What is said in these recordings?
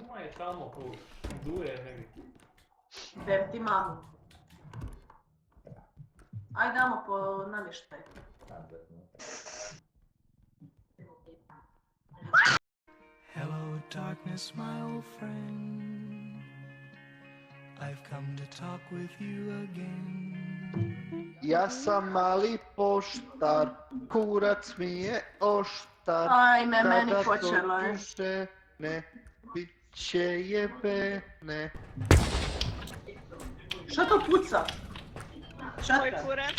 Mama je tamo, tu duje negdje. Bem ti mamu. Ajde damo po namještaj. Hello, darkness, my old friend. I've come to talk with you again. Ja sam mali poštar, kurac mi je oštar. Ajme, meni Kada počelo je. dođu žene, bit će jebene. Što to puca? Moj Šatka. kurac.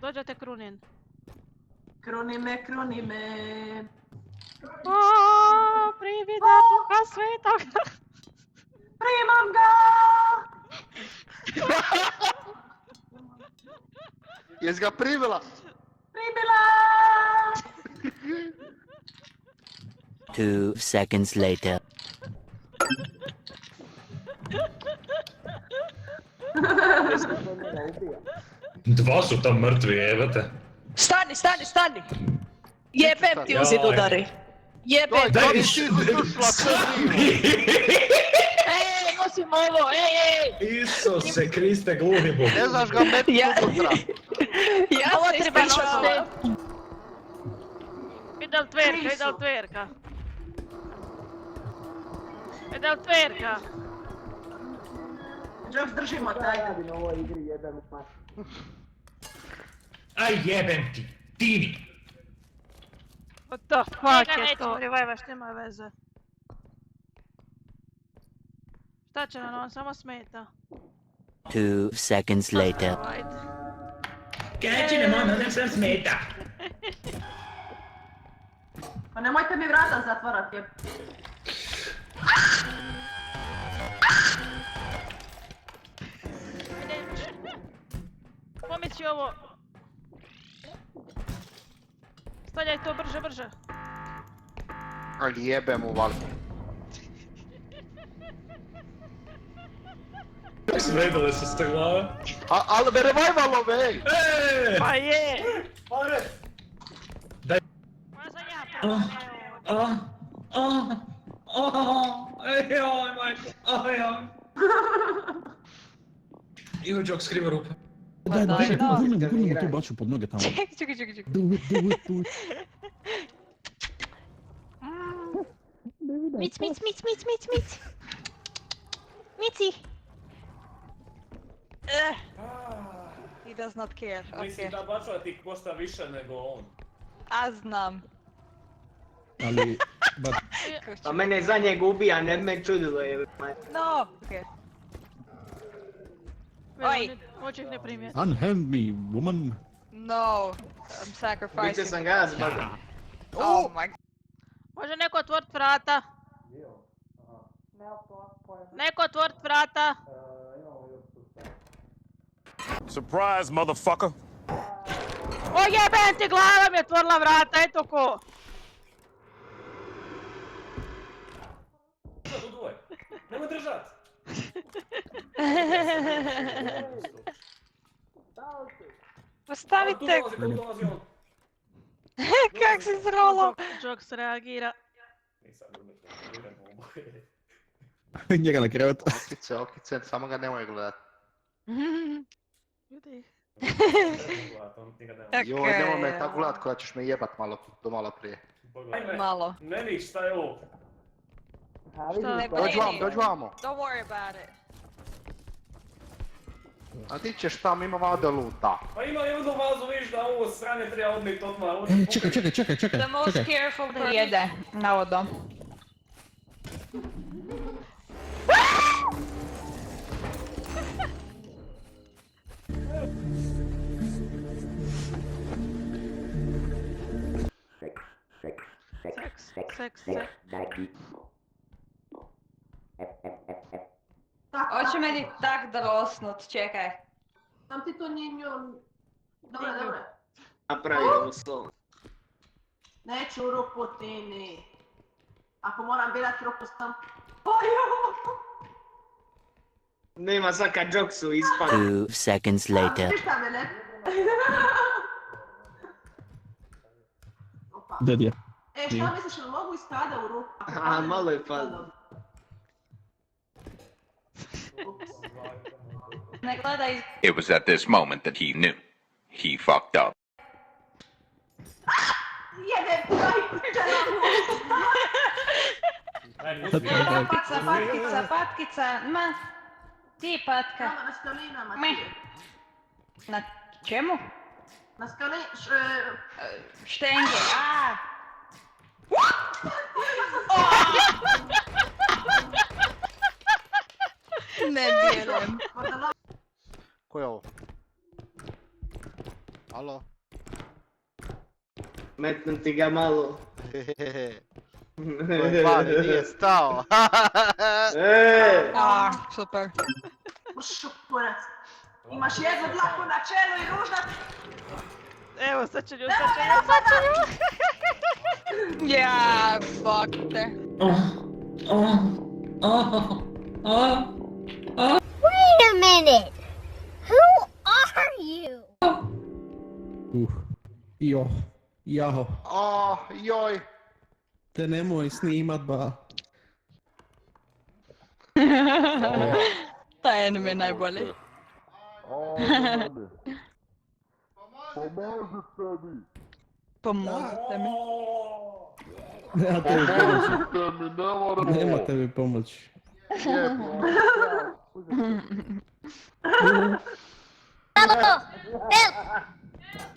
Dođete Krunin. Kruni me, kruni me. Aaaa, privide Duha Svetoga. Primam ga! Jes ga privela? Pribila! 2 seconds later. Dva su tam mrtvi, jebate. Stani, stani, stani! Jebem ti uzid udari. Jebem ti. Daj, ti ušla sve Ej, nosim ovo, ej! Isuse Kriste, gludi bog. Ne znaš ga metiti unutra. Ja se ispričavam. Idel tverka, idel tverka. Idel tverka. Jokes, držimo taj. Aj jebem ti, Tini. What the fuck je to? Revivaš, nema veze. Šta će nam, on samo smeta. 2 seconds later. Ajde. Kači nam ono da sam smeta. Pa nemojte mi vrata zatvarati. Pomići ovo. Stavljaj to brže, brže. Ali jebem u valku. Svedale su ste glave. Ali me revajvalo me, ej! Eee! Pa je! Pare! Daj. Ma sam ja pravo. Ejoj, majko, ejoj. Ivo Jok skriva rupe. Daj, gurnimo tu baču pod noge tamo. Čekaj. Do it. Mic. Mici! He does not care, Mislim da bačva ti košta više nego on. A znam. Ali, A mene za njega ubija, ne bi me čudilo je. No! Okej. Oj! Hoću ih ne primijeti. unhand me, woman. No! I'm Biće sacrificing. sam ga zbog. Oh my god. Može neko otvorit vrata? Neko otvorit vrata? Surprise, motherfucker! O jebem ti, glava mi je otvorila vrata, eto ko! Držat u dvoje. Nemoj držat! Postavite! Tu dolazi on. Kak si zrolo? Jokes reagira. Nisam idem u oboje. Njega na krevet. Okice, samo ga nemoj gledat. Ljudi. On nikad nema. Joj, nemoj me tako gledat koja ćeš me jebat malo prije. Ajme, Malo. ne viš, šta je ovo? Dođi vamo. Don't worry about it. A ti ćeš tam, ima vade luta. Pa ima jednu vazu, viš da ovo sranje treba odmit odmah. Čekaj. The most careful person. Jede, navodno. Seks. Hoće meni tak drosnut, čekaj. Sam ti to nije njom... Dobre. Napravio uslov. Neću rupu Tini. Ako moram birat rupu sam... Nema sad kad Joksu ispane. 2 seconds later. Ništa me ne... Dead je. Šta misliš, ili mogu mogu iskada u ruku. A, malo je fazno. Ne gledaj. It was at this moment that he knew. He fucked up. Jebe, majku, Patkica, ma. Ti patka. Tamo na skalinama. Me. Na čemu? Na Štenge, Ne vjerujem. Ko je ovo? Alo? Metnuti ga malo. Tvoj plan nije stao. Super. Šukurac. Imaš jednu dlaku na čelu i ružna. Evo, sad ću nju. Ja, fuck te. Wait a minute! Who are you? Jaho. Joj. Te nemoj snimat, ba. Taj anime je najbolji. Pomozite mi. Nemate mi pomoći. Help!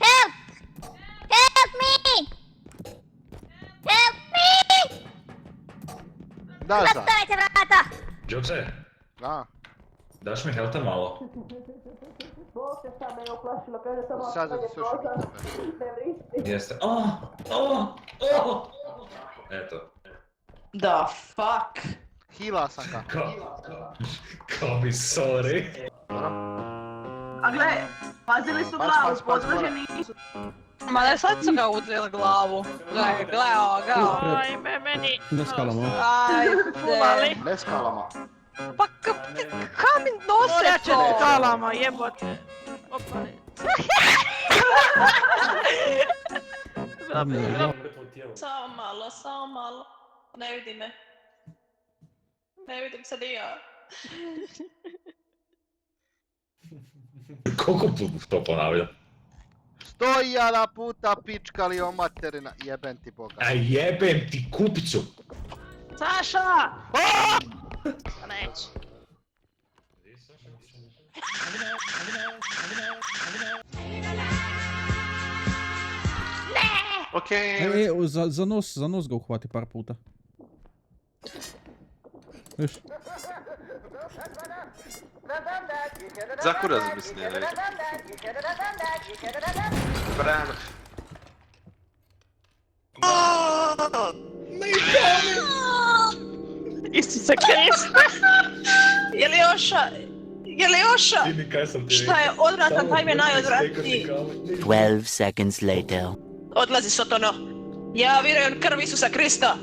Help! Help me! Help me! Da, za. Otvorite vrata! Džokse, Da. daš mi helta malo? Sad da ti se još Jeste. Eto. Da, fuck. Hila sam ga. Kao mi sorry. A gle, pazili su glavu, podloženi nisu. Ma ne, sad su ga uzeli glavu. Gle, ajme meni. Ne skalamo. Ajde. Ne skalama. Pa kam mi nose to? Skalama, jebote. Opa. Samo malo. Ne vidi me. Ne vidim se ni ja. Koliko to ponavljam? 100.000 puta pičkali o materina. Jebem ti boga. A jebem ti kupicu! Saša! Neću. Okej. Za nos ga uhvati par puta. Viš? Za kurac mislim je rekao. Brano. Isuse Kriste! Je li Joša? Šta je odvratan, taj mi je najodvratniji. 12 seconds later. Odlazi Sotono. Ja vjerujem krv Isusa Krista.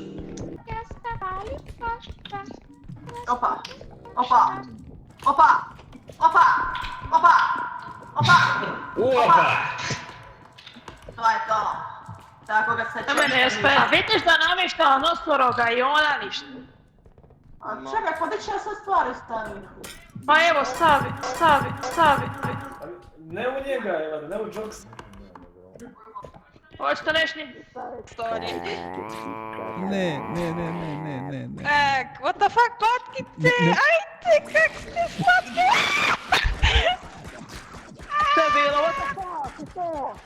Opa. To je to. Tako ga se čeka. Na mene je spet. A vidiš da namještala nosoroga i ona ništa. A čekaj, pa gdje ću ja sve stvari staviti? Pa evo, stavi. Ne u njega, evo, ne u Joksa. Hoćete nešto staviti? Ne. What the fuck, patkice? Ajde, kak ste slatke? Što je bilo, what the fuck, to?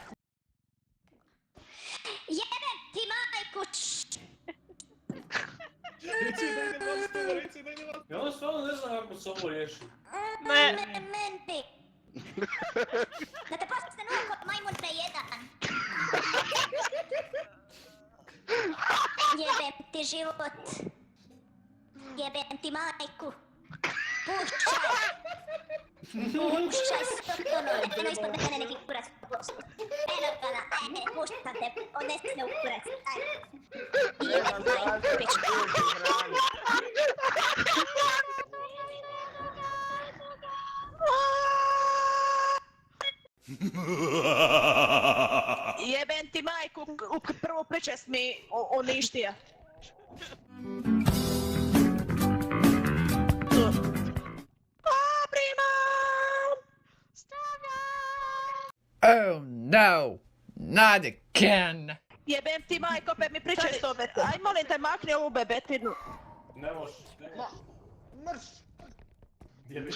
Jebem ti majku! Ja ono stvarno ne znam kako se ovo riješi. Ne. Menti! Da te postisne nuko, majmun prejedan! Jebem ti život! Jebem ti majku! Pušćaj Sotono, eno ispod mene neki kurac post. Eno ga, puštam te, odnesi me u kurac, ajde. Jebem majku, pička. Jebem ti majku, prvo pričest mi uništija. Oh no, not again. Jebem ti majko, pe mi pričaj s tome. Aj molim te, makni ovu bebetinu. Ne možeš. Mrš! Gdje bi...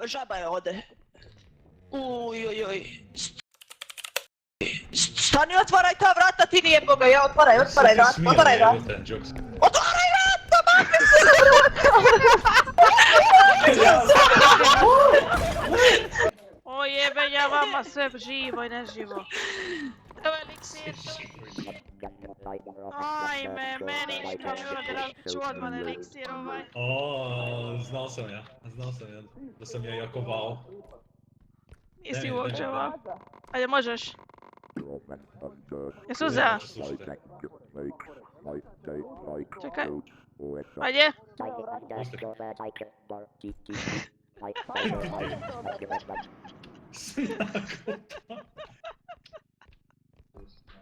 Žaba je ode. Uj. Stani, otvaraj ta vrata, ti nije boga, ja otvaraj vrata, otvaraj vrata. Otvaraj vrata, makni se na vrata! O jebe, ja vama sve živo i neživo. Evo eliksir. Ajme, meni što mi uradi ću odmah eliksir ovaj. Znao sam ja da sam ja jako vao. Nisi uopće ovak. Ajde, možeš. Jesu uzeo? Čekaj. Ajde.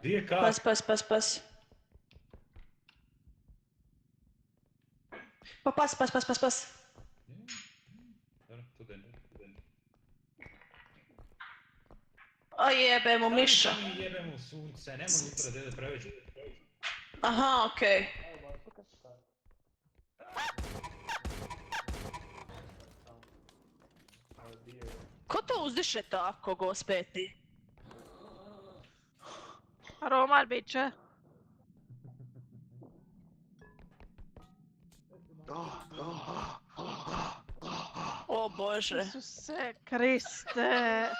Gdje je kak? Pas. Pa pas. A jebe mu miša. Jebe mu sunce, nemoj utra dede preveći. Aha, okej. Ko to uzdiše tako, gospeti? Roman bit će. O Bože. Isuse Kriste.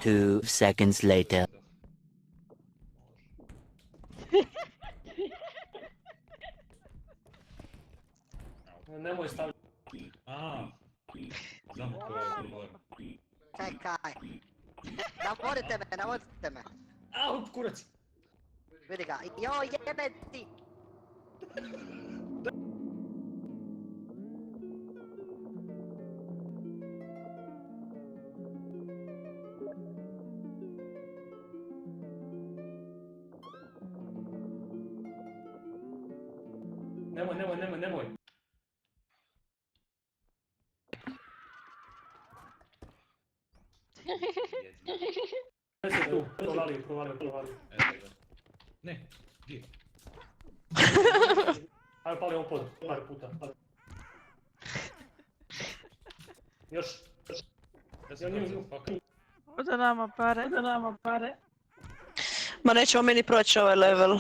2 seconds later. Nemoj staviti. Aha. Znamo ko je problem. Čekaj. Navodite me. Au, kurac. Vidi ga, joj jebe ti. Nemoj. Tu, provalio. Ne, gdje? Ajde, pali ovo pod, par puta. Još. Oda nama pare. Ma nećemo mi ni proći ovaj level.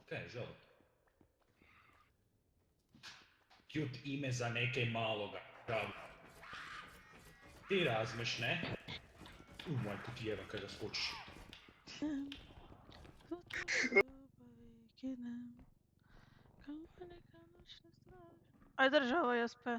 Kaj je zelo? Cute ime za neke maloga. Ti razmeš, ne? Majko ti jeva kada skočiš. Aj država, Jaspe.